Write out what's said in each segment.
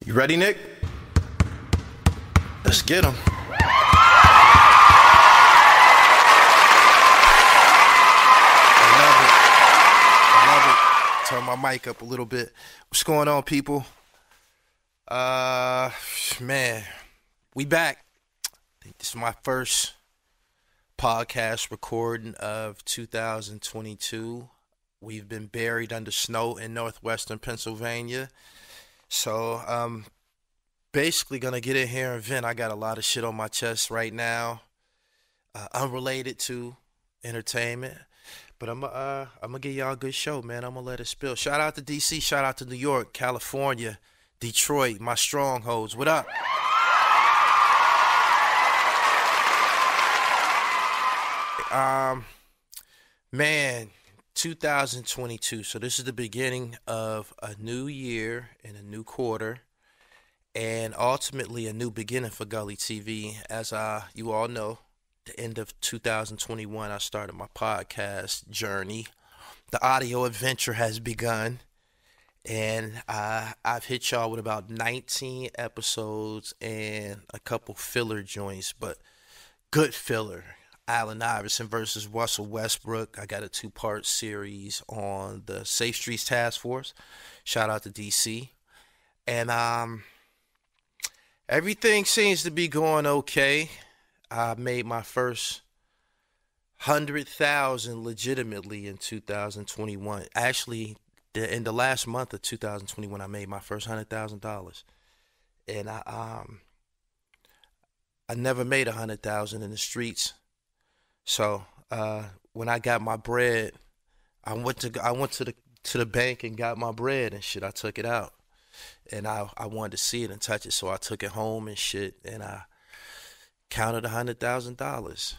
You ready, Nick? Let's get him. I love it. Turn my mic up a little bit. What's going on, people? Man, we back. I think this is my first podcast recording of 2022. We've been buried under snow in northwestern Pennsylvania. So, basically gonna get in here and vent. I got a lot of shit on my chest right now, unrelated to entertainment. But I'm gonna give y'all a good show, man. I'm gonna let it spill. Shout out to DC, shout out to New York, California, Detroit, my strongholds. What up? Man, 2022. So this is the beginning of a new year and a new quarter, and ultimately a new beginning for Gully TV. As you all know, the end of 2021, I started my podcast journey. The audio adventure has begun, and I've hit y'all with about 19 episodes and a couple filler joints, but good filler. Allen Iverson versus Russell Westbrook. I got a 2-part series on the Safe Streets Task Force. Shout out to DC. And everything seems to be going okay. I made my first 100,000 legitimately in 2021. Actually, in the last month of 2021, I made my first $100,000. And I never made 100,000 in the streets. So when I got my bread, I went to the bank and got my bread and shit. I took it out, and I wanted to see it and touch it, so I took it home and shit, and I counted $100,000.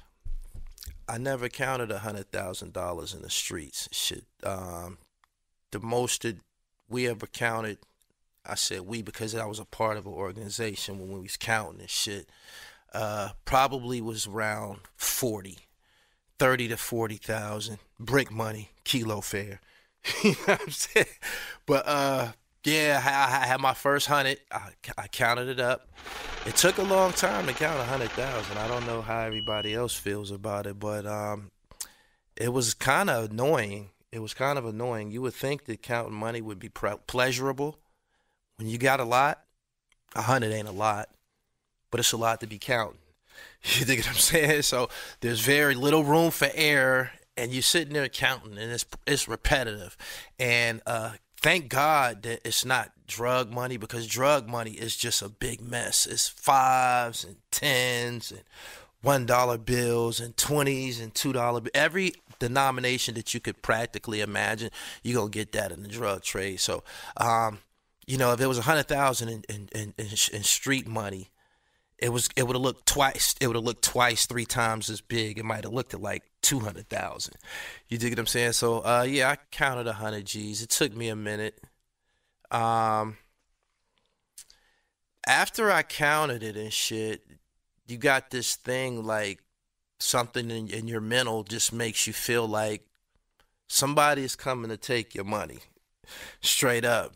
I never counted $100,000 in the streets. Shit, the most that we ever counted, I said we because I was a part of an organization when we was counting and shit. Probably was around 30 to 40,000 brick money, kilo fare. You know what I'm saying? But yeah, I had my first 100. I counted it up. It took a long time to count 100,000. I don't know how everybody else feels about it, but it was kind of annoying. You would think that counting money would be pleasurable. When you got a lot, 100 ain't a lot, but it's a lot to be counting. You think what I'm saying? So there's very little room for error, and you're sitting there counting, and it's repetitive. And thank God that it's not drug money, because drug money is just a big mess. It's 5s and 10s and $1 bills and 20s and $2. Every denomination that you could practically imagine, you're going to get that in the drug trade. So, if there was 100,000 in street money, it would have looked twice. It would have looked twice, 3 times as big. It might have looked at like 200,000. You dig what I'm saying? So, yeah, I counted 100 G's. It took me a minute. After I counted it and shit, you got this thing like something in your mental just makes you feel like somebody is coming to take your money. Straight up.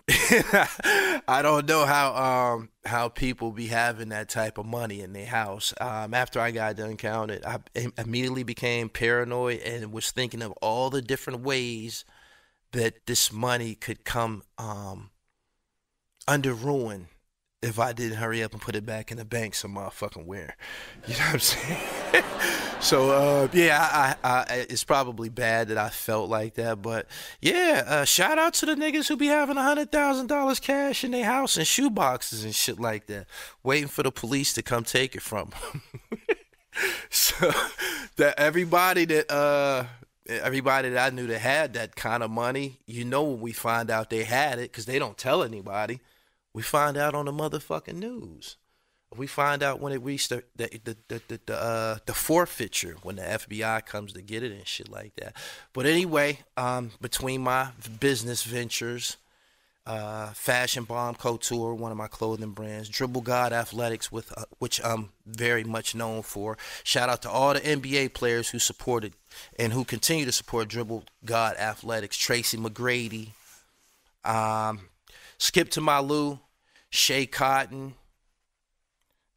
I don't know how people be having that type of money in their house. After I got done counted, I immediately became paranoid and was thinking of all the different ways that this money could come under ruin if I didn't hurry up and put it back in the bank some motherfucking where. You know what I'm saying? So, yeah, I it's probably bad that I felt like that. But, yeah, shout out to the niggas who be having $100,000 cash in their house and shoe boxes and shit like that, waiting for the police to come take it from them. So, everybody that I knew that had that kind of money, when we find out they had it, because they don't tell anybody. We find out on the motherfucking news. We find out when it reached the forfeiture, when the FBI comes to get it and shit like that. But anyway, between my business ventures, Fashion Bomb Couture, one of my clothing brands, Dribble God Athletics, which I'm very much known for. Shout out to all the NBA players who supported and who continue to support Dribble God Athletics. Tracy McGrady, Skip to My Lou. Shay Cotton,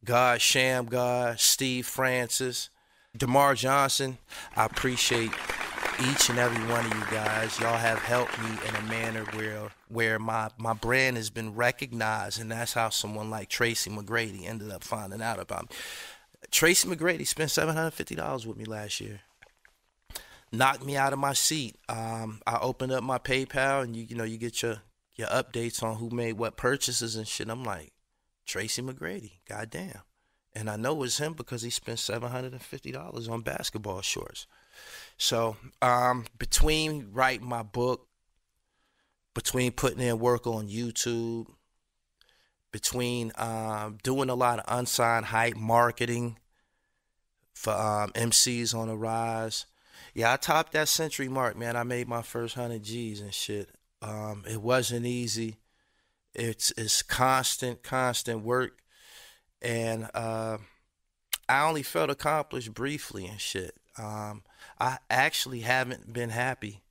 God Sham God, Steve Francis, DeMar Johnson. I appreciate each and every one of you guys. Y'all have helped me in a manner where my brand has been recognized, and that's how someone like Tracy McGrady ended up finding out about me. Tracy McGrady spent $750 with me last year. Knocked me out of my seat. I opened up my PayPal, and you get your updates on who made what purchases and shit. I'm like, Tracy McGrady, goddamn. And I know it's him because he spent $750 on basketball shorts. So between writing my book, between putting in work on YouTube, between doing a lot of unsigned hype marketing for MCs on the rise. Yeah, I topped that century mark, man. I made my first 100 G's and shit. It wasn't easy. It's constant work. And I only felt accomplished briefly and shit. I actually haven't been happy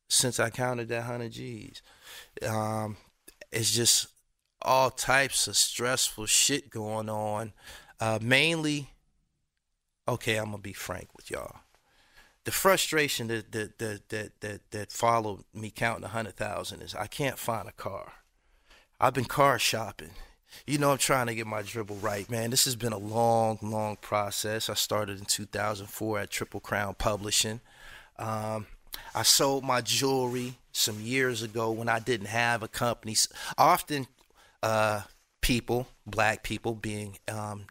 since I counted that 100 G's. It's just all types of stressful shit going on. Mainly, okay, I'm gonna be frank with y'all. The frustration that followed me counting 100,000 is I can't find a car. I've been car shopping. I'm trying to get my dribble right, man. This has been a long process. I started in 2004 at Triple Crown Publishing. I sold my jewelry some years ago when I didn't have a company. Often people, black people, being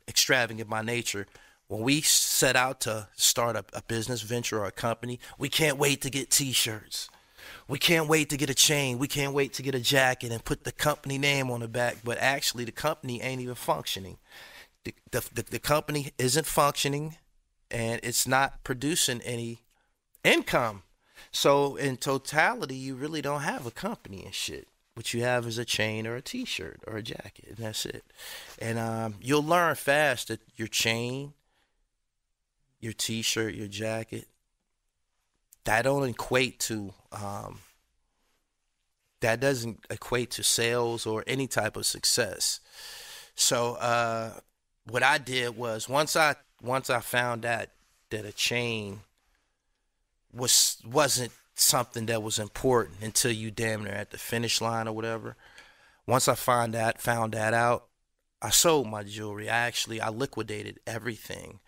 extravagant by nature, when we set out to start a business venture or a company, we can't wait to get T-shirts. We can't wait to get a chain. We can't wait to get a jacket and put the company name on the back. But actually, the company ain't even functioning. The company isn't functioning, and it's not producing any income. So in totality, you really don't have a company and shit. What you have is a chain or a T-shirt or a jacket, and that's it. And you'll learn fast that your chain, your T-shirt, your jacket, that don't equate to that doesn't equate to sales or any type of success. So what I did was once I found out that a chain wasn't something that was important until you damn near at the finish line or whatever. Once I found that out, I sold my jewelry. I liquidated everything.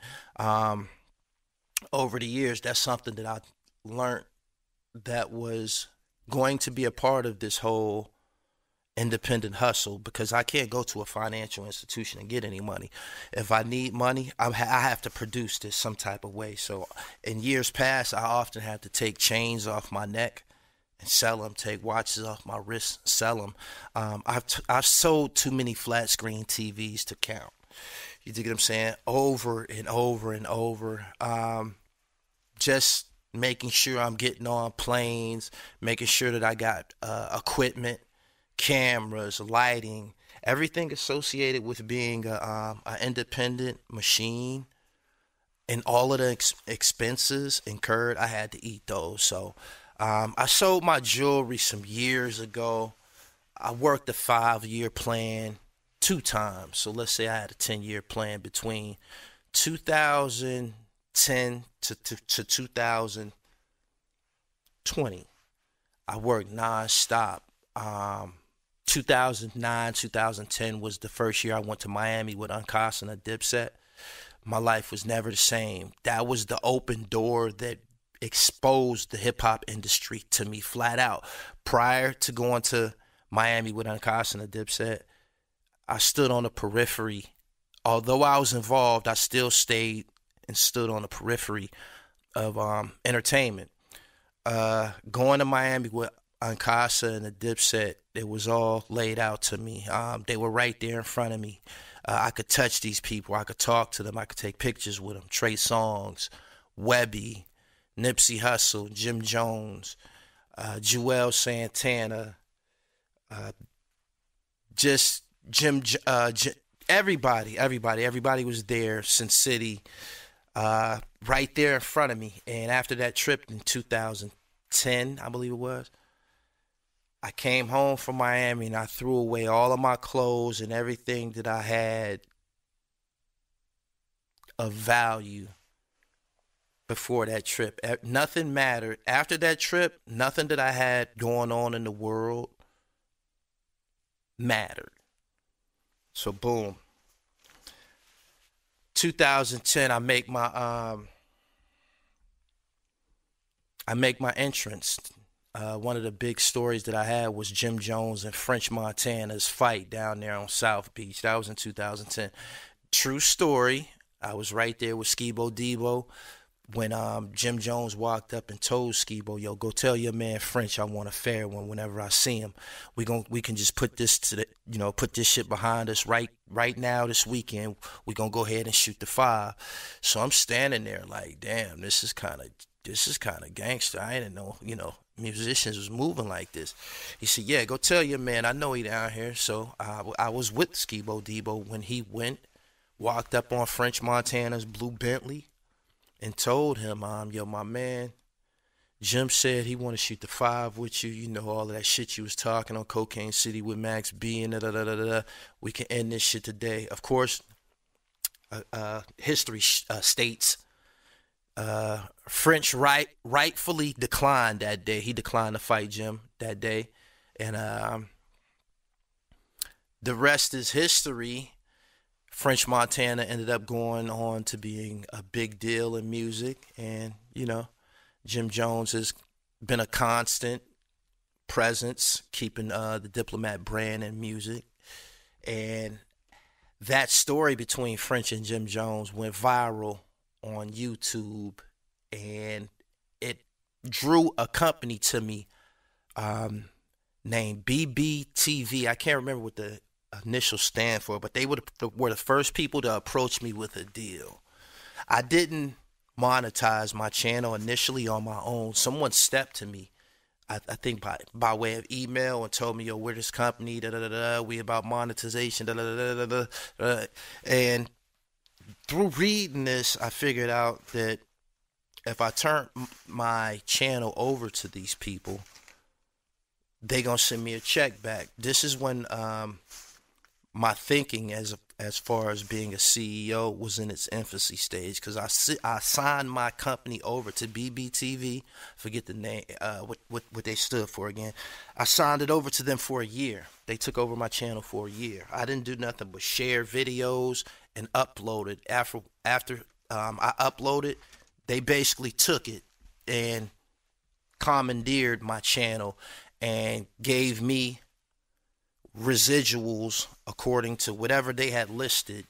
Over the years, that's something that I learned that was going to be a part of this whole independent hustle, because I can't go to a financial institution and get any money. If I need money, I have to produce this some type of way. So in years past, I often had to take chains off my neck and sell them, take watches off my wrist, sell them. I've sold too many flat screen TVs to count. You dig what I'm saying? Over and over and over. Just making sure I'm getting on planes, making sure that I got equipment, cameras, lighting, everything associated with being an independent machine, and all of the expenses incurred, I had to eat those. So I sold my jewelry some years ago. I worked a 5-year plan 2 times. So let's say I had a 10-year plan between 2010 to 2020. I worked nonstop. 2009, 2010 was the first year I went to Miami with Uncasa and Dipset. My life was never the same. That was the open door that exposed the hip-hop industry to me flat out. Prior to going to Miami with Uncasa and Dipset, I stood on the periphery. Although I was involved, I still stayed and stood on the periphery of entertainment. Going to Miami with Uncasa and the Dipset, it was all laid out to me. They were right there in front of me. I could touch these people. I could talk to them. I could take pictures with them. Trey Songz, Webby, Nipsey Hussle, Jim Jones, Joel Santana, just everybody was there. Sin City, right there in front of me. And after that trip in 2010, I believe it was, I came home from Miami and I threw away all of my clothes and everything that I had of value before that trip. Nothing mattered. After that trip, nothing that I had going on in the world mattered. So boom. 2010, I make my entrance. One of the big stories that I had was Jim Jones and French Montana's fight down there on South Beach. That was in 2010. True story. I was right there with Skibo Debo when Jim Jones walked up and told Skibo, "Yo, go tell your man French I want a fair one whenever I see him. We can just put this put this shit behind us right now this weekend. We gonna go ahead and shoot the 5." So I'm standing there like, damn, this is kind of gangster. I didn't know, musicians was moving like this. He said, "Yeah, go tell your man. I know he down here." So I was with Skibo Debo when he walked up on French Montana's blue Bentley and told him, "Yo, my man, Jim said he want to shoot the 5 with you. You know, all of that shit you was talking on Cocaine City with Max B and da-da-da-da-da. We can end this shit today." Of course, history states French rightfully declined that day. He declined to fight Jim that day. And the rest is history. French Montana ended up going on to being a big deal in music. And, Jim Jones has been a constant presence, keeping the Diplomat brand in music. And that story between French and Jim Jones went viral on YouTube, and it drew a company to me named BBTV. I can't remember what the initials stand for, but they were the first people to approach me with a deal. I didn't monetize my channel initially on my own. Someone stepped to me, I think by way of email, and told me, "Yo, we're this company, we about monetization, and through reading this, I figured out that if I turn my channel over to these people, they gonna send me a check back. This is when my thinking as far as being a CEO was in its infancy stage, because I signed my company over to BBTV. Forget the name, what they stood for again. I signed it over to them for a year. They took over my channel for a year. I didn't do nothing but share videos and upload it. After I uploaded, they basically took it and commandeered my channel and gave me residuals according to whatever they had listed.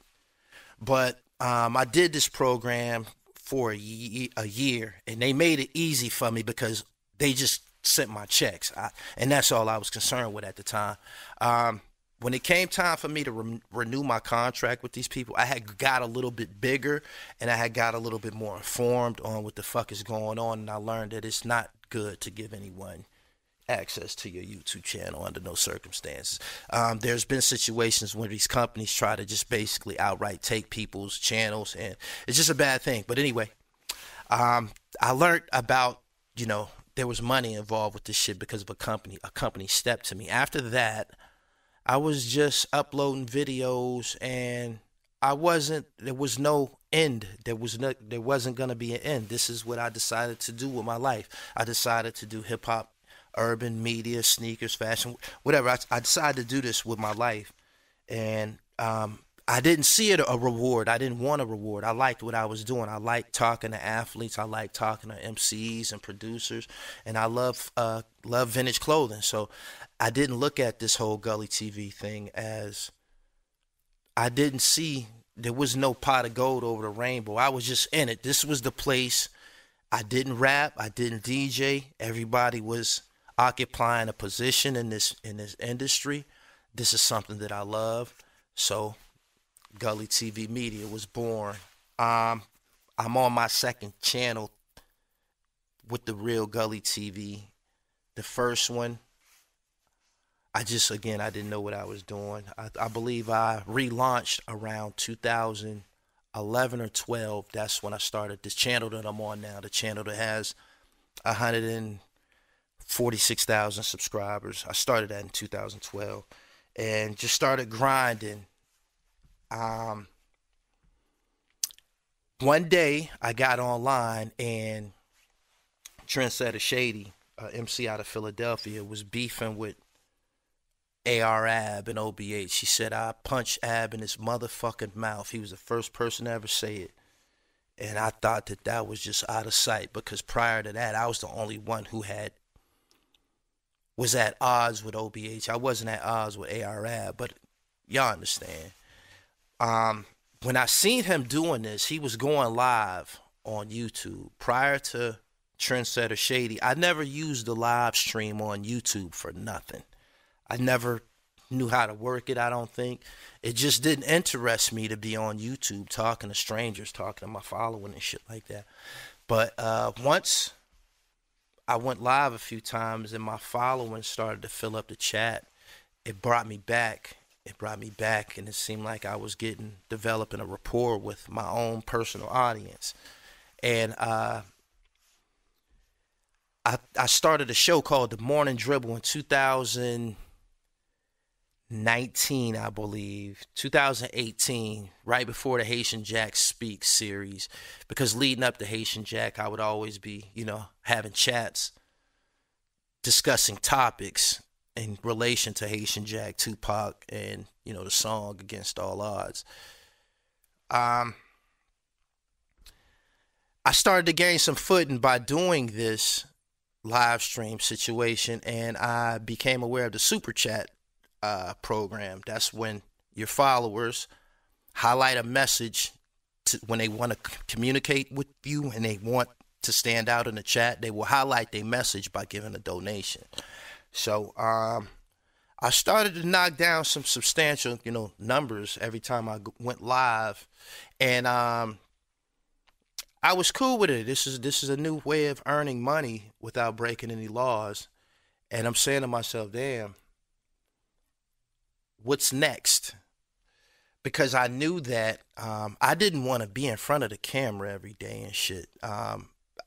But I did this program for a year, and they made it easy for me because they just sent my checks, and that's all I was concerned with at the time. When it came time for me to renew my contract with these people, I had got a little bit bigger, and I had got a little bit more informed on what the fuck is going on, and I learned that it's not good to give anyone access to your YouTube channel under no circumstances. There's been situations where these companies try to just basically outright take people's channels, and it's just a bad thing. But anyway, I learned about, there was money involved with this shit because of a company stepped to me. After that, I was just uploading videos, and there was no end. There wasn't going to be an end. This is what I decided to do with my life. I decided to do hip hop, urban media, sneakers, fashion, whatever. I decided to do this with my life, and I didn't see it a reward. I didn't want a reward. I liked what I was doing. I liked talking to athletes. I liked talking to MCs and producers, and I love vintage clothing. So I didn't look at this whole Gully TV thing as, I didn't see, there was no pot of gold over the rainbow. I was just in it. This was the place. I didn't rap. I didn't DJ. Everybody was occupying a position in this industry. This is something that I love. So Gully TV Media was born. I'm on my second channel with the real Gully TV. The first one, I didn't know what I was doing. I believe I relaunched around 2011 or 12. That's when I started this channel that I'm on now. The channel that has 46,000 subscribers. I started that in 2012 and just started grinding. Um, One day I got online and Trendsetter Shady, MC out of Philadelphia, was beefing with AR Ab and OBH. She said, I punched Ab in his motherfucking mouth. He was the first person to ever say it. And I thought that that was just out of sight because prior to that, I was the only one who was at odds with OBH. I wasn't at odds with AR Ab, but y'all understand. When I seen him doing this, he was going live on YouTube. Prior to Trendsetter Shady, I never used the live stream on YouTube for nothing. I never knew how to work it, I don't think. It just didn't interest me to be on YouTube talking to strangers, talking to my following and shit like that. But once I went live a few times and my following started to fill up the chat, it brought me back. And it seemed like I was developing a rapport with my own personal audience. And I started a show called The Morning Dribble in 2019, I believe, 2018, right before the Haitian Jack Speaks series. Because leading up to Haitian Jack, I would always be, having chats, discussing topics in relation to Haitian Jack, Tupac, and, the song Against All Odds. I started to gain some footing by doing this live stream situation, and I became aware of the Super Chat program. That's when your followers highlight a message when they want to communicate with you and they want to stand out in the chat. They will highlight their message by giving a donation. So I started to knock down some substantial, numbers every time I went live, and I was cool with it. This is a new way of earning money without breaking any laws, and I'm saying to myself, damn, what's next? Because I knew that I didn't want to be in front of the camera every day and shit.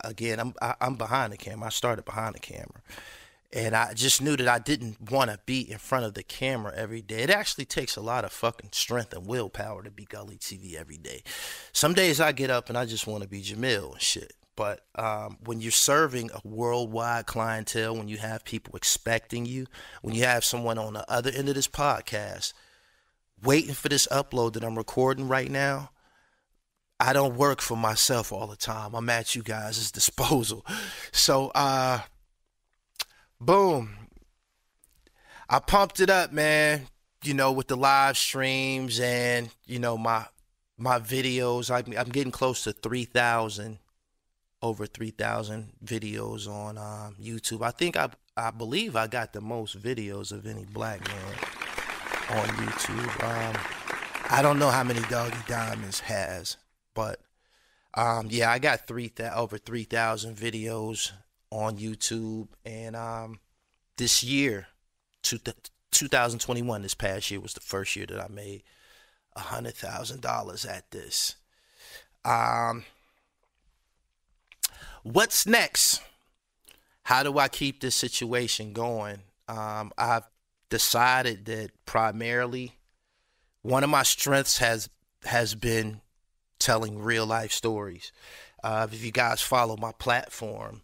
Again, I'm behind the camera. I started behind the camera. And I just knew that I didn't want to be in front of the camera every day. It actually takes a lot of fucking strength and willpower to be Gully TV every day. Some days I get up and I just want to be Jamil and shit. But when you're serving a worldwide clientele, when you have people expecting you, when you have someone on the other end of this podcast waiting for this upload that I'm recording right now, I don't work for myself all the time. I'm at you guys' disposal. So, boom. I pumped it up, man, with the live streams and, my videos. I'm getting close to 3,000, over 3,000 videos on YouTube. I believe I got the most videos of any black man on YouTube. I don't know how many Doggy Diamonds has, but yeah, I got over 3,000 videos on YouTube, and this year, 2021, this past year was the first year that I made $100,000 at this. What's next? How do I keep this situation going? I've decided that primarily one of my strengths has been telling real life stories. If you guys follow my platform,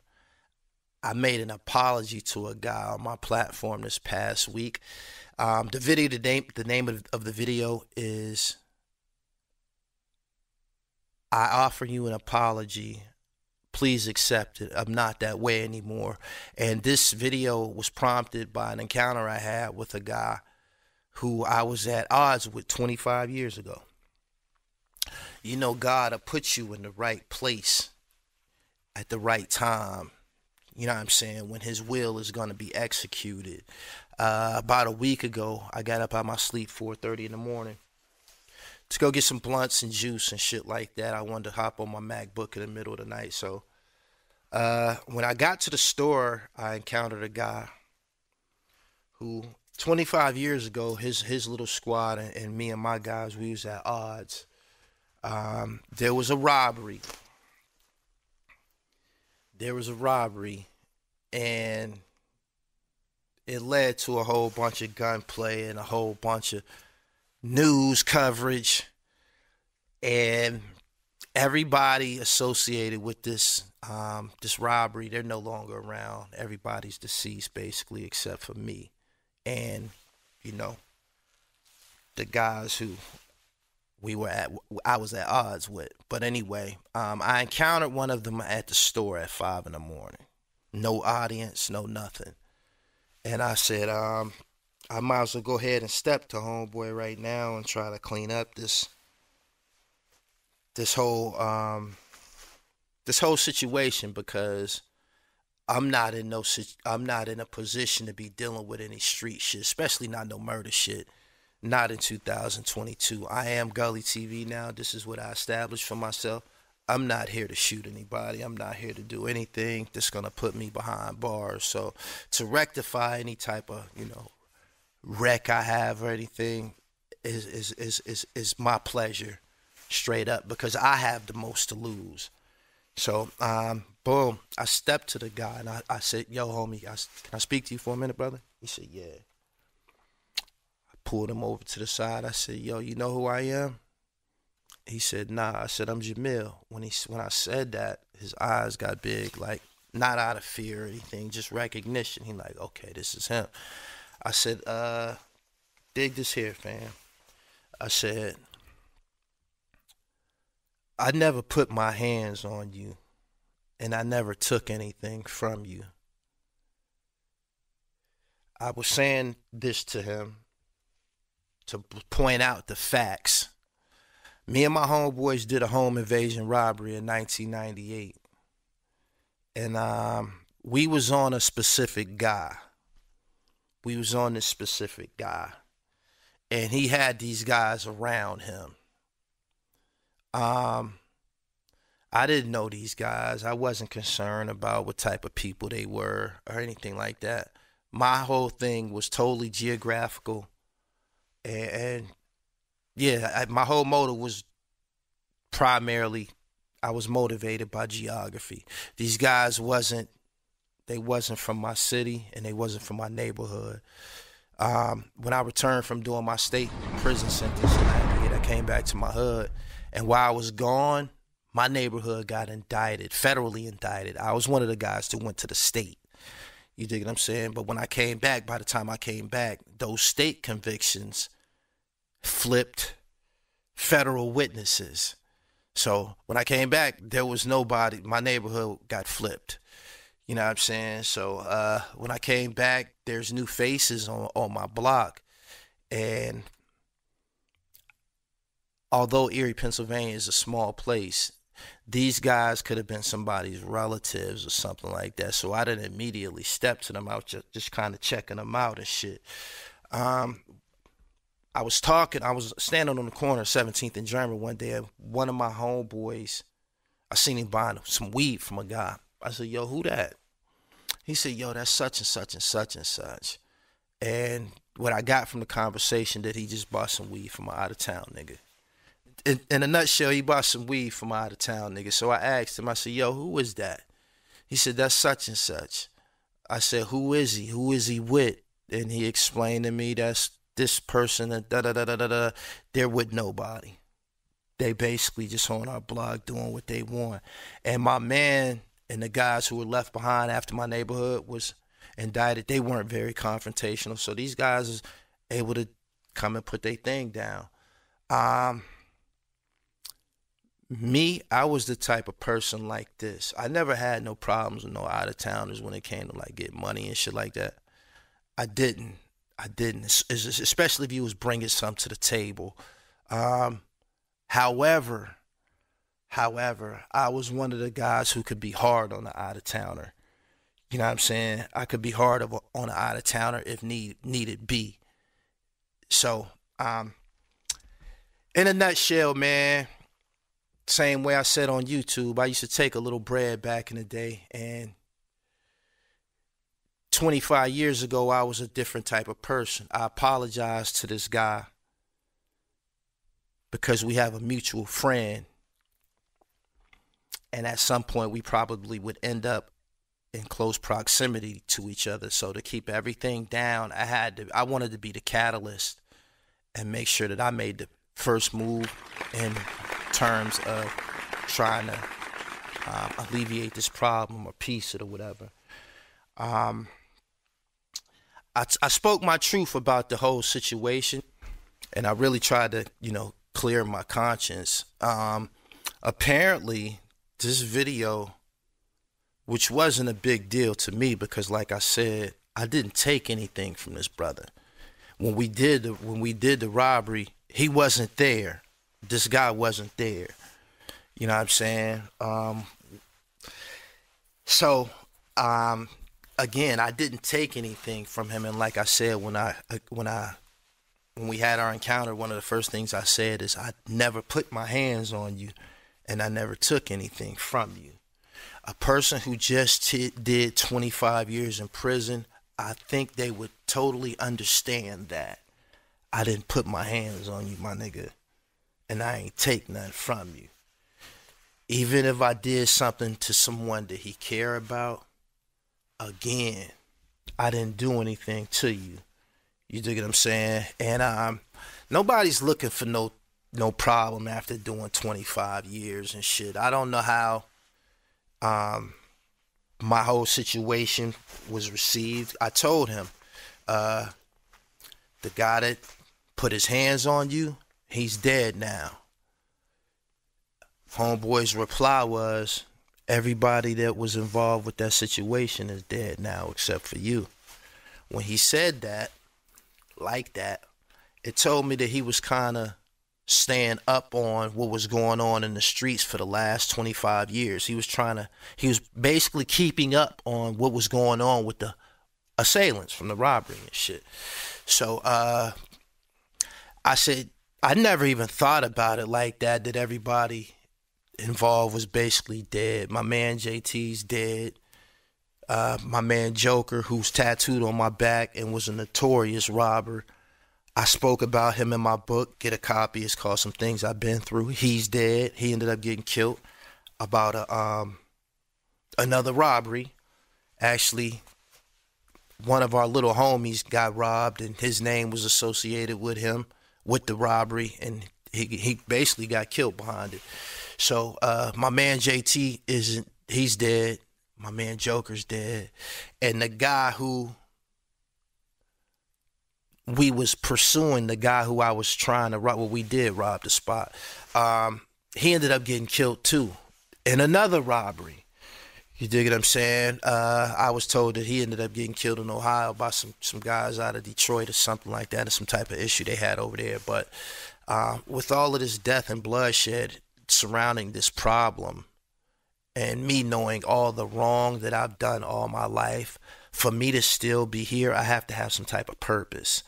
I made an apology to a guy on my platform this past week. The name of the video is I Offer You an Apology. Please accept it. I'm not that way anymore. And this video was prompted by an encounter I had with a guy who I was at odds with 25 years ago. God will put you in the right place at the right time. You know what I'm saying? When his will is going to be executed. About a week ago, I got up out of my sleep 4:30 in the morning to go get some blunts and juice and shit like that. I wanted to hop on my MacBook in the middle of the night. So when I got to the store, I encountered a guy who 25 years ago, his little squad and me and my guys, we was at odds. There was a robbery. And it led to a whole bunch of gunplay and a whole bunch of news coverage, and everybody associated with this robbery, they're no longer around. Everybody's deceased basically except for me and, you know, the guys who I was at odds with. But anyway, I encountered one of them at the store at 5 in the morning. No audience, no nothing. And I said, I might as well go ahead and step to homeboy right now and try to clean up this whole situation, because I'm not in a position to be dealing with any street shit, especially not no murder shit. Not in 2022. I am Gully TV now. This is what I established for myself. I'm not here to shoot anybody. I'm not here to do anything that's gonna put me behind bars. So to rectify any type of, wreck I have or anything is my pleasure, straight up, because I have the most to lose. So boom, I stepped to the guy and I said, "Yo, homie, can I speak to you for a minute, brother?" He said, "Yeah." I pulled him over to the side. I said, "Yo, you know who I am?" He said, "Nah." I said, "I'm Jamil." When I said that, his eyes got big, like not out of fear or anything, just recognition. He like, "Okay, this is him." I said, dig this here, fam. I said, "I never put my hands on you, and I never took anything from you." I was saying this to him to point out the facts. Me and my homeboys did a home invasion robbery in 1998. And we was on a specific guy. We was on this specific guy. And he had these guys around him. I didn't know these guys. I wasn't concerned about what type of people they were or anything like that. My whole thing was totally geographical. And yeah, my whole motive was primarily, I was motivated by geography. These guys wasn't from my city, and they wasn't from my neighborhood. When I returned from doing my state prison sentence, I came back to my hood, and while I was gone, my neighborhood got indicted, federally indicted. I was one of the guys that went to the state. You dig what I'm saying? But when I came back, by the time I came back, those state convictions flipped federal witnesses. So when I came back, there was nobody. My neighborhood got flipped. You know what I'm saying? So when I came back, there's new faces on my block. And although Erie, Pennsylvania is a small place, these guys could have been somebody's relatives or something like that. So I didn't immediately step to them. I was just kind of checking them out and shit. I was standing on the corner of 17th and German one day, and one of my homeboys, I seen him buying some weed from a guy. I said, "Yo, who that?" He said, "Yo, that's such and such and such and such." And what I got from the conversation, that he just bought some weed from an out-of-town nigga. In a nutshell, he bought some weed from an out-of-town nigga. So I asked him, I said, "Yo, who is that?" He said, "That's such and such." I said, "Who is he? Who is he with?" And he explained to me, "That's this person, and da-da-da-da-da-da. They're with nobody. They basically just on our block doing what they want." And my man and the guys who were left behind after my neighborhood was indicted, they weren't very confrontational. So these guys was able to come and put their thing down. Me, I was the type of person like this. I never had no problems with no out-of-towners when it came to like get money and shit like that. I didn't. Especially if you was bringing something to the table. However, I was one of the guys who could be hard on the out-of-towner. You know what I'm saying? I could be hard on an out-of-towner if needed be. So, in a nutshell, man, same way I said on YouTube, I used to take a little bread back in the day, and 25 years ago, I was a different type of person. I apologized to this guy because we have a mutual friend, and at some point we probably would end up in close proximity to each other. So to keep everything down, I wanted to be the catalyst and make sure that I made the first move in terms of trying to alleviate this problem or piece it or whatever. I spoke my truth about the whole situation, and I really tried to, clear my conscience. Apparently, this video, which wasn't a big deal to me because, like I said, I didn't take anything from this brother. When we did the robbery, he wasn't there. This guy wasn't there. You know what I'm saying? Again, I didn't take anything from him, and like I said, when we had our encounter, one of the first things I said is, I never put my hands on you, and I never took anything from you. A person who just did 25 years in prison, I think they would totally understand that. I didn't put my hands on you, my nigga, and I ain't take nothing from you. Even if I did something to someone that he cared about, again, I didn't do anything to you. You dig what I'm saying? And nobody's looking for no problem after doing 25 years and shit. I don't know how my whole situation was received. I told him, the guy that put his hands on you, he's dead now. Homeboy's reply was, everybody that was involved with that situation is dead now except for you. When he said that, like that, it told me that he was kind of staying up on what was going on in the streets for the last 25 years. He was basically keeping up on what was going on with the assailants from the robbery and shit. So I said, I never even thought about it like that everybody involved was basically dead. My man JT's dead. My man Joker, who's tattooed on my back and was a notorious robber. I spoke about him in my book. Get a copy. It's called Some Things I've Been Through. He's dead. He ended up getting killed about another robbery. Actually, one of our little homies got robbed, and his name was associated with him, with the robbery, and he basically got killed behind it. So my man JT he's dead. My man Joker's dead. And the guy who we was pursuing, the guy who I was trying to rob, well, we did rob the spot. He ended up getting killed too in another robbery. You dig what I'm saying? I was told that he ended up getting killed in Ohio by some guys out of Detroit or something like that, or some type of issue they had over there. But with all of this death and bloodshed surrounding this problem, and me knowing all the wrong that I've done all my life, for me to still be here, I have to have some type of purpose.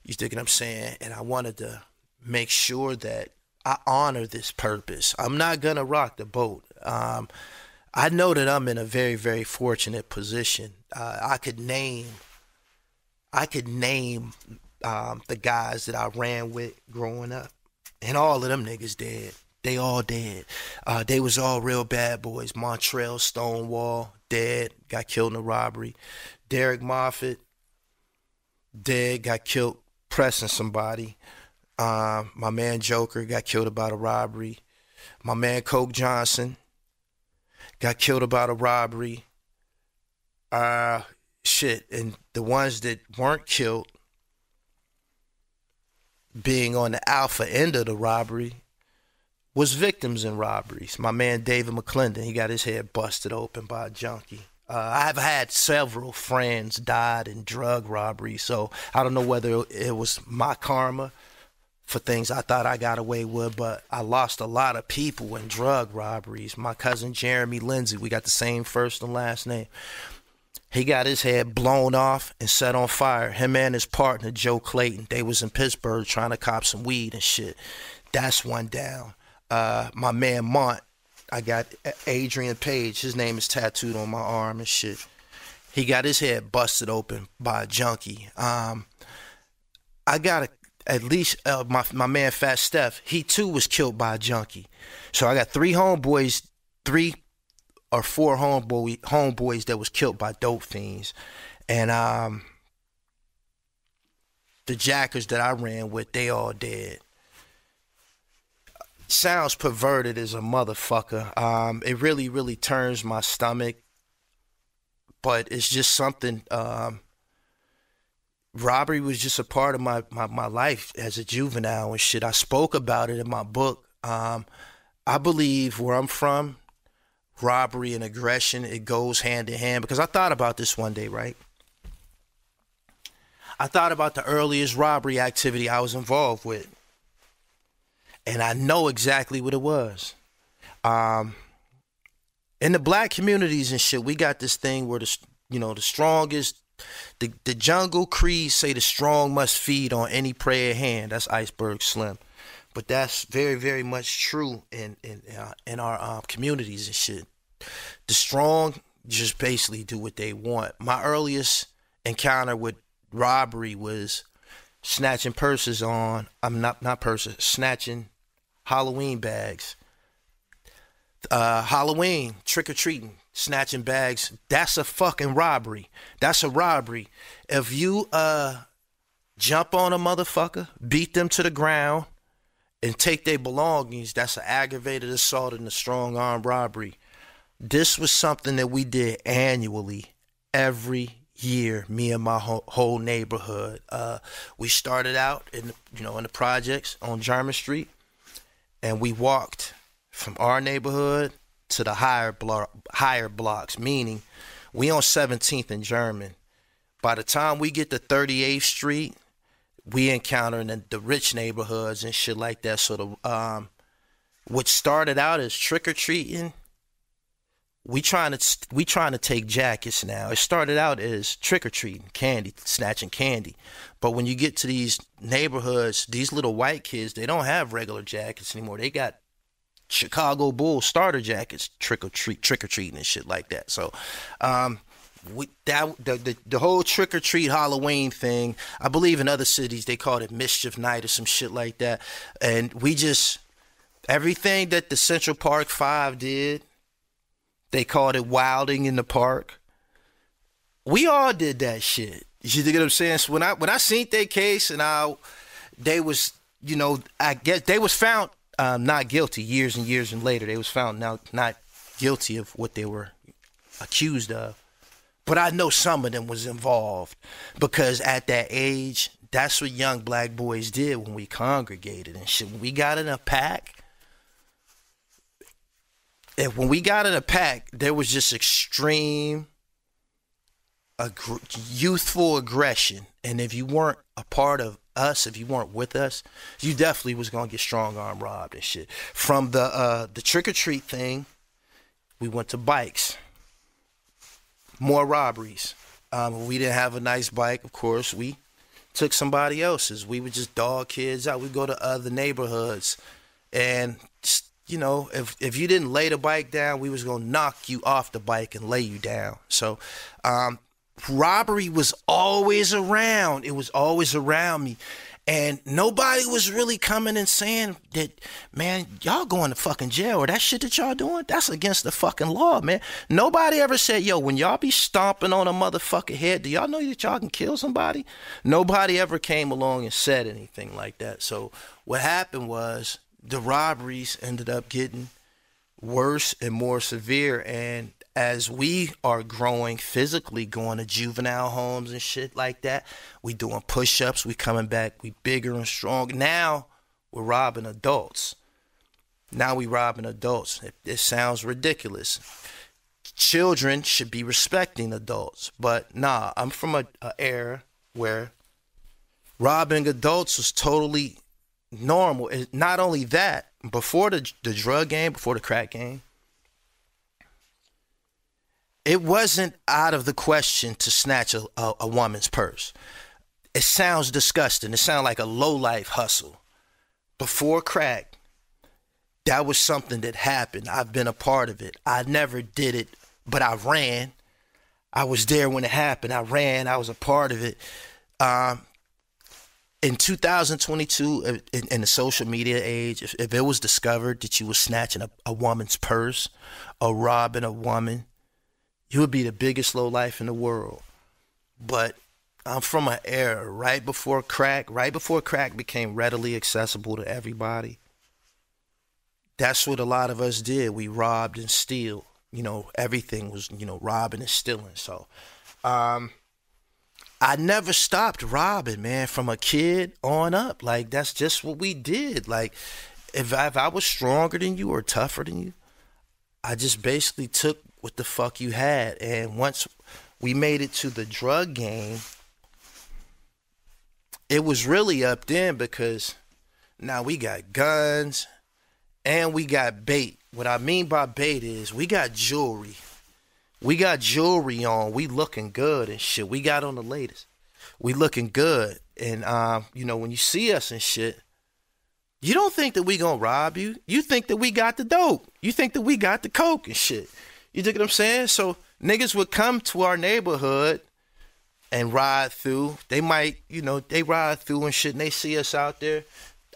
You dig what I'm saying? And I wanted to make sure that I honor this purpose. I'm not going to rock the boat. I know that I'm in a very, very fortunate position. I could name the guys that I ran with growing up, and all of them niggas dead. They all dead. They was all real bad boys. Montrell Stonewall, dead, got killed in a robbery. Derek Moffitt, dead, got killed pressing somebody. My man Joker got killed about a robbery. My man Coke Johnson got killed about a robbery. And the ones that weren't killed, being on the alpha end of the robbery, was victims in robberies. My man David McClendon, he got his head busted open by a junkie. I've had several friends died in drug robberies, so I don't know whether it was my karma for things I thought I got away with, but I lost a lot of people in drug robberies. My cousin Jeremy Lindsay, we got the same first and last name. He got his head blown off and set on fire. Him and his partner, Joe Clayton, they was in Pittsburgh trying to cop some weed and shit. That's one down. My man Mont, I got Adrian Page. His name is tattooed on my arm and shit. He got his head busted open by a junkie. I got at least my man Fat Steph. He too was killed by a junkie. So I got three homeboys, three or 4 homeboys that was killed by dope fiends. And the jackers that I ran with, they all dead. Sounds perverted as a motherfucker. It really, really turns my stomach. But it's just something. Robbery was just a part of my life as a juvenile and shit. I spoke about it in my book. I believe where I'm from, robbery and aggression, it goes hand in hand. Because I thought about this one day, right? I thought about the earliest robbery activity I was involved with. And I know exactly what it was. In the black communities and shit, we got this thing where the strongest, the jungle creeds say the strong must feed on any prey at hand. That's Iceberg Slim. But that's very, very much true in our communities and shit. The strong just basically do what they want. My earliest encounter with robbery was snatching purses on, snatching Halloween bags. Halloween, trick-or-treating, snatching bags. That's a fucking robbery. That's a robbery. If you jump on a motherfucker, beat them to the ground, and take their belongings, that's an aggravated assault and a strong arm robbery. This was something that we did annually, every year, me and my whole neighborhood. We started out in the projects on German Street, and we walked from our neighborhood to the higher blocks, meaning we on 17th and German. By the time we get to 38th Street, we encounter in the rich neighborhoods and shit like that. So what started out as trick-or-treating, we trying to take jackets now. It started out as trick-or-treating, candy, snatching candy. But when you get to these neighborhoods, these little white kids, they don't have regular jackets anymore. They got Chicago Bulls starter jackets, trick-or-treating and shit like that. So the whole trick-or-treat Halloween thing, I believe in other cities they called it Mischief Night or some shit like that. And we just, everything that the Central Park 5 did, they called it wilding in the park. We all did that shit. You get what I'm saying? So when I seen their case and they was, I guess they was found not guilty years and years and later. They was found not guilty of what they were accused of. But I know some of them was involved because at that age, that's what young black boys did when we congregated and shit. When we got in a pack, there was just extreme youthful aggression. And if you weren't a part of us, if you weren't with us, you definitely was going to get strong arm robbed and shit. From the trick-or-treat thing, we went to bikes. More robberies. We didn't have a nice bike, of course. We took somebody else's. We would just dog kids out. We'd go to other neighborhoods. And, if you didn't lay the bike down, we was going to knock you off the bike and lay you down. So, robbery was always around. It was always around me. And nobody was really coming and saying that, man, y'all going to fucking jail or that shit that y'all doing, that's against the fucking law, man. Nobody ever said, yo, when y'all be stomping on a motherfucking head, do y'all know that y'all can kill somebody? Nobody ever came along and said anything like that. So what happened was the robberies ended up getting worse and more severe. And as we are growing physically, going to juvenile homes and shit like that, we doing push-ups, we coming back, we bigger and strong. Now we're robbing adults. It sounds ridiculous. Children should be respecting adults. But nah, I'm from a era where robbing adults was totally normal. Not only that, before the drug game, before the crack game, it wasn't out of the question to snatch a woman's purse. It sounds disgusting. It sounds like a low-life hustle. Before crack, that was something that happened. I've been a part of it. I never did it, but I ran. I was there when it happened. I ran. I was a part of it. in 2022, in the social media age, if it was discovered that you were snatching a woman's purse or robbing a woman, you would be the biggest lowlife in the world. But I'm from an era right before crack became readily accessible to everybody. That's what a lot of us did. We robbed and steal. Everything was, robbing and stealing. So, I never stopped robbing, man, from a kid on up. Like, that's just what we did. Like, if I was stronger than you or tougher than you, I just basically took what the fuck you had. And once we made it to the drug game, it was really up then because now we got guns and we got bait. What I mean by bait is we got jewelry. We got jewelry on. We looking good and shit. We got on the latest. We looking good. And, when you see us and shit, you don't think that we gonna rob you. You think that we got the dope. You think that we got the coke and shit. You dig what I'm saying? So niggas would come to our neighborhood and ride through. They might, they ride through and shit and they see us out there.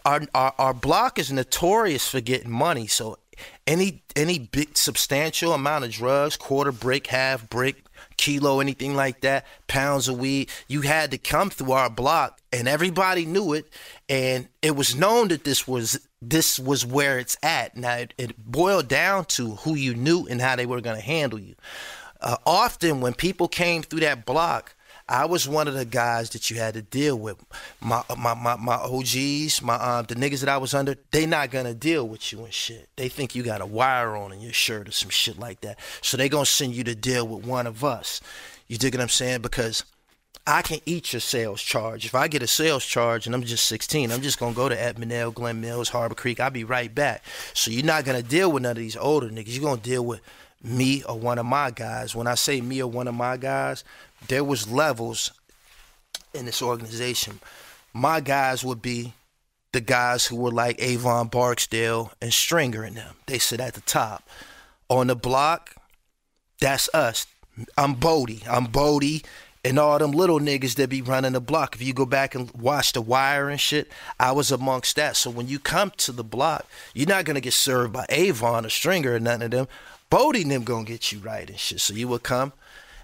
Our block is notorious for getting money. So any big substantial amount of drugs, quarter brick, half brick, kilo, anything like that, pounds of weed, you had to come through our block and everybody knew it. And it was known that this was where it's at. Now it boiled down to who you knew and how they were going to handle you. Often when people came through that block, I was one of the guys that you had to deal with. My OGs, the niggas that I was under, they not gonna deal with you and shit. They think you got a wire on in your shirt or some shit like that. So they gonna send you to deal with one of us. You dig what I'm saying? Because I can eat your sales charge. If I get a sales charge and I'm just 16, I'm just gonna go to Edmondale, Glen Mills, Harbor Creek. I'll be right back. So you're not gonna deal with none of these older niggas. You're gonna deal with me or one of my guys. When I say me or one of my guys, there was levels in this organization. My guys would be the guys who were like Avon Barksdale and Stringer and them. They sit at the top. On the block, that's us. I'm Bodie, and all them little niggas that be running the block. If you go back and watch The Wire and shit, I was amongst that. So when you come to the block, you're not going to get served by Avon or Stringer or none of them. Bodie and them going to get you right and shit. So you would come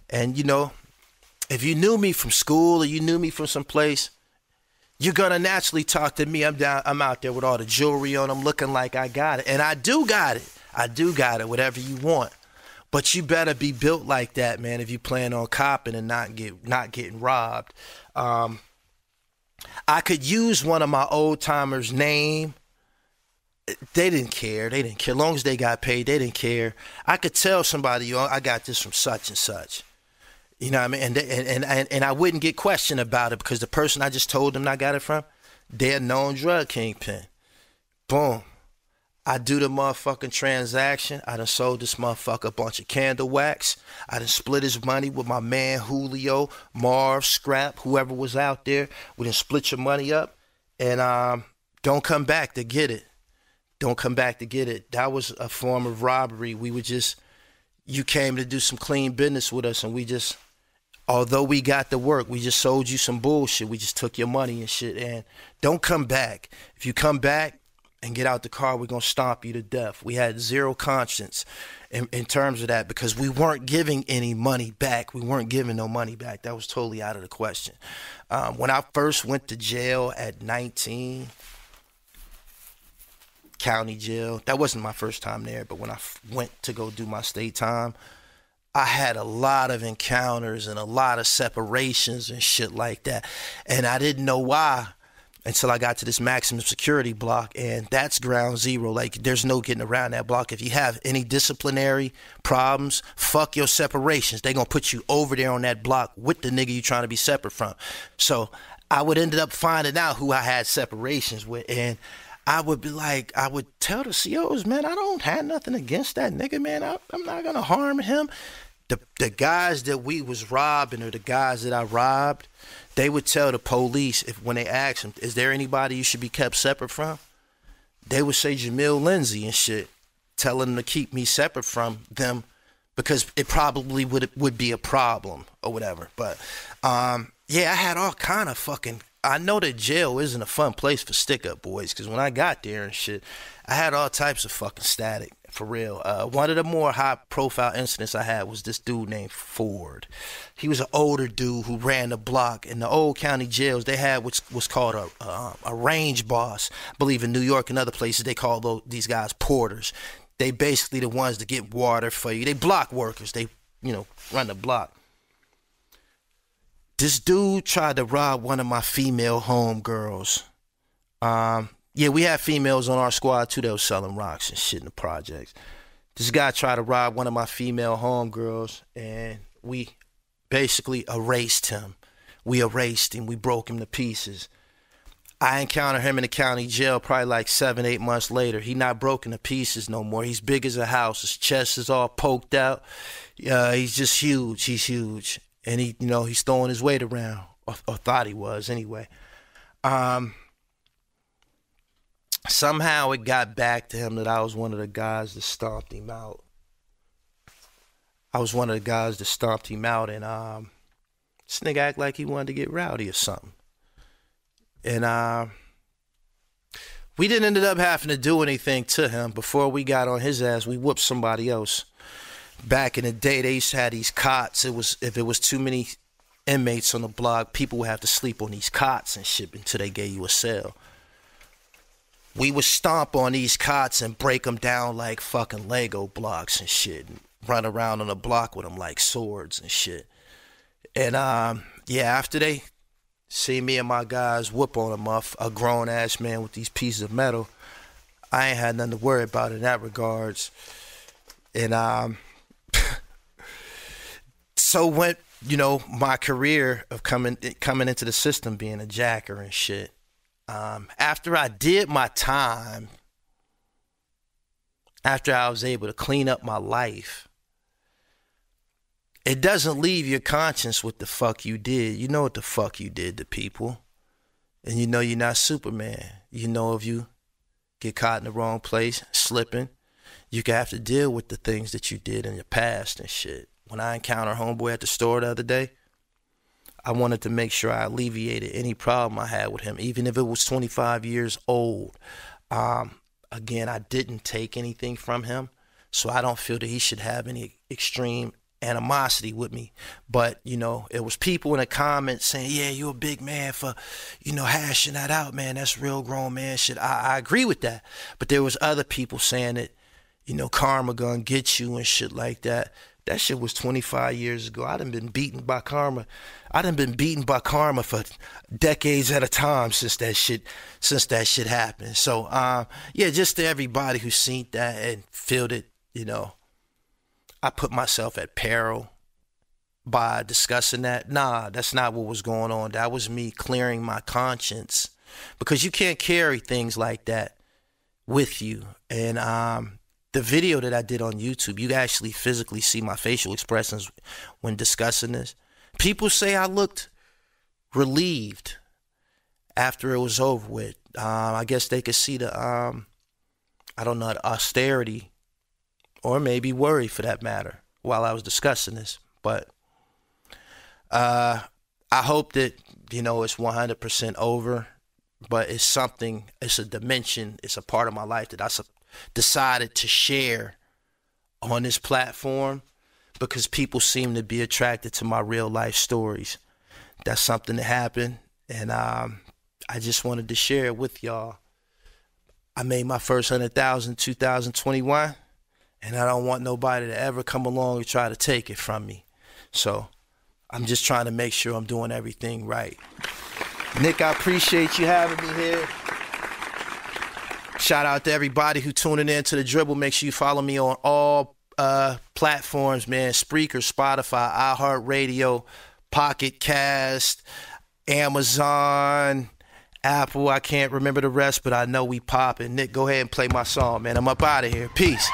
and, if you knew me from school or you knew me from some place, you're going to naturally talk to me. I'm out there with all the jewelry on. I'm looking like I got it. And I do got it, whatever you want. But you better be built like that, man, if you plan on copping and not getting robbed. I could use one of my old timers' name. They didn't care. As long as they got paid, they didn't care. I could tell somebody, I got this from such and such. You know what I mean? And I wouldn't get questioned about it because the person I just told them I got it from, they're a known drug kingpin. Boom. I do the motherfucking transaction. I done sold this motherfucker a bunch of candle wax. I done split his money with my man Julio, Marv, Scrap, whoever was out there. We done split your money up. And don't come back to get it. Don't come back to get it. That was a form of robbery. You came to do some clean business with us and we just, although we got the work, we just sold you some bullshit. We just took your money and shit. And don't come back. If you come back and get out the car, we're going to stomp you to death. We had zero conscience in terms of that because we weren't giving any money back. We weren't giving no money back. That was totally out of the question. When I first went to jail at 19, county jail, that wasn't my first time there, but when I went to go do my state time, I had a lot of encounters and a lot of separations and shit like that. And I didn't know why until I got to this maximum security block, and that's ground zero. Like, there's no getting around that block. If you have any disciplinary problems, fuck your separations. They gonna put you over there on that block with the nigga you trying to be separate from. So I would end up finding out who I had separations with, and I would be like, I would tell the COs, man, I don't have nothing against that nigga, man. I'm not going to harm him. The guys that we was robbing or the guys that I robbed, they would tell the police when they asked them, is there anybody you should be kept separate from? They would say Jamil Lindsay and shit, telling them to keep me separate from them because it probably would be a problem or whatever. But, yeah, I had all kind of fucking I know that jail isn't a fun place for stick-up boys, because when I got there and shit, I had all types of fucking static, for real. One of the more high-profile incidents I had was this dude named Ford. He was an older dude who ran the block. In the old county jails, they had what's called a range boss. I believe in New York and other places, they call these guys porters. They basically the ones that get water for you. They block workers. They, run the block. This dude tried to rob one of my female homegirls. Yeah, we had females on our squad too that was selling rocks and shit in the projects. This guy tried to rob one of my female homegirls, and we basically erased him. We erased him. We broke him to pieces. I encountered him in the county jail probably like 7-8 months later. He not broken to pieces no more. He's big as a house. His chest is all poked out. He's just huge. He's huge. And he's throwing his weight around, or thought he was anyway. Somehow it got back to him that I was one of the guys that stomped him out. And this nigga act like he wanted to get rowdy or something. And we didn't end up having to do anything to him. Before we got on his ass, we whooped somebody else. Back in the day, they used to have these cots. If it was too many inmates on the block, people would have to sleep on these cots and shit until they gave you a cell. We would stomp on these cots and break them down like fucking Lego blocks and shit, and run around on the block with them like swords and shit. And after they see me and my guys whoop on a grown ass man with these pieces of metal, I ain't had nothing to worry about in that regards. And so went, my career of coming into the system, being a jacker and shit. After I did my time, after I was able to clean up my life, it doesn't leave your conscience what the fuck you did. You know what the fuck you did to people. And you're not Superman. If you get caught in the wrong place, slipping, you can have to deal with the things that you did in your past and shit. When I encountered homeboy at the store the other day, I wanted to make sure I alleviated any problem I had with him, even if it was 25 years old. Again, I didn't take anything from him, so I don't feel that he should have any extreme animosity with me. But, it was people in the comments saying, yeah, you a big man for, hashing that out, man. That's real grown man shit. I agree with that. But there was other people saying that, karma gonna get you and shit like that. That shit was 25 years ago. I done been beaten by karma. I done been beaten by karma for decades at a time since that shit happened. So, just to everybody who seen that and feel that, I put myself at peril by discussing that. Nah, that's not what was going on. That was me clearing my conscience, because you can't carry things like that with you. And, the video that I did on YouTube, you actually physically see my facial expressions when discussing this. People say I looked relieved after it was over with. I guess they could see the, the austerity, or maybe worry for that matter, while I was discussing this. But I hope that, it's 100% over. But it's a dimension, it's a part of my life that I decided to share on this platform, because people seem to be attracted to my real life stories. That's something that happened, and I just wanted to share it with y'all. I made my first 100,000 2021, and I don't want nobody to ever come along and try to take it from me. So I'm just trying to make sure I'm doing everything right. Nick, I appreciate you having me here. Shout out to everybody who tuning in to The Dribble. Make sure you follow me on all platforms, man. Spreaker, Spotify, iHeartRadio, Pocket Cast, Amazon, Apple. I can't remember the rest, but I know we popping. Nick, go ahead and play my song, man. I'm up out of here. Peace.